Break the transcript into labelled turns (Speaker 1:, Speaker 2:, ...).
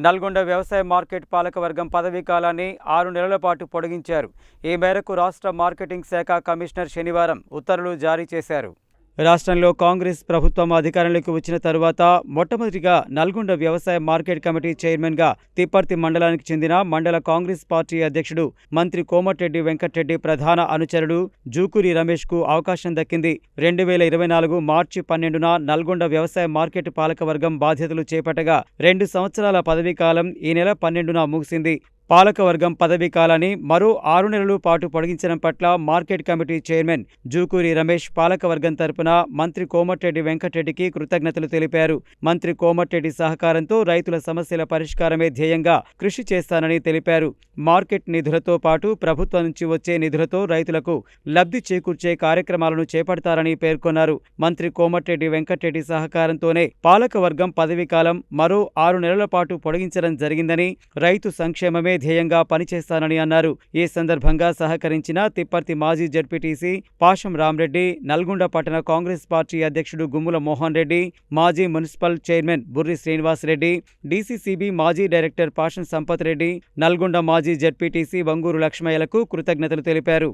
Speaker 1: నల్గొండ వ్యవసాయ మార్కెట్ పాలకవర్గం పదవీ కాలాన్ని 6 నెలల పాటు పొడిగించారు. ఈ మేరకు రాష్ట్ర మార్కెటింగ్ శాఖ కమిషనర్ శనివారం ఉత్తర్వులు జారీ చేశారు. రాష్ట్రంలో కాంగ్రెస్ ప్రభుత్వం అధికారంలోకి వచ్చిన తరువాత మొట్టమొదటిగా నల్గొండ వ్యవసాయ మార్కెట్ కమిటీ చైర్మన్గా తిప్పర్తి మండలానికి చెందిన మండల కాంగ్రెస్ పార్టీ అధ్యక్షుడు మంత్రి కోమటిరెడ్డి వెంకటరెడ్డి ప్రధాన అనుచరుడు జూకూరి రమేష్కు అవకాశం దక్కింది. 2024 మార్చి 12న నల్గొండ వ్యవసాయ మార్కెట్ పాలకవర్గం బాధ్యతలు చేపట్టగా 2 సంవత్సరాల పదవీకాలం ఈ నెల 12న ముగిసింది. పాలకవర్గం పదవీ కాలాన్ని మరో 6 నెలల పాటు పొడిగించడం పట్ల market committee chairman Jukuri Ramesh పాలకవర్గం తరపున మంత్రి కోమటిరెడ్డి వెంకటరెడ్డికి కృతజ్ఞతలు తెలిపారు. మంత్రి కోమటిరెడ్డి సహకారంతో రైతుల సమస్యల పరిష్కారమే ధ్యేయంగా కృషి చేస్తానని తెలిపారు. మార్కెట్ నిధులతో పాటు ప్రభుత్వం నుంచి వచ్చే నిధులతో రైతులకు లబ్ధి చేకూర్చే కార్యక్రమాలను చేపడతారని పేర్కొన్నారు. మంత్రి కోమటిరెడ్డి వెంకటరెడ్డి సహకారంతోనే పాలకవర్గం పదవీకాలం మరో 6 నెలల పాటు పొడిగించడం జరిగిందని, రైతు సంక్షేమమే ధ్యేయంగా పనిచేస్తానని అన్నారు. ఈ సందర్భంగా సహకరించిన తిప్పర్తి మాజీ జడ్పీటీసీ పాషం రామరెడ్డి, నల్గొండ పట్టణ కాంగ్రెస్ పార్టీ అధ్యక్షుడు గుమ్ముల మోహన్ రెడ్డి, మాజీ municipal chairman Burri Srinivasareddy, DCCB మాజీ డైరెక్టర్ పాషం సంపత్ రెడ్డి, నల్గొండ మాజీ జడ్పీటీసీ వంగూరు లక్ష్మయ్యలకు కృతజ్ఞతలు తెలిపారు.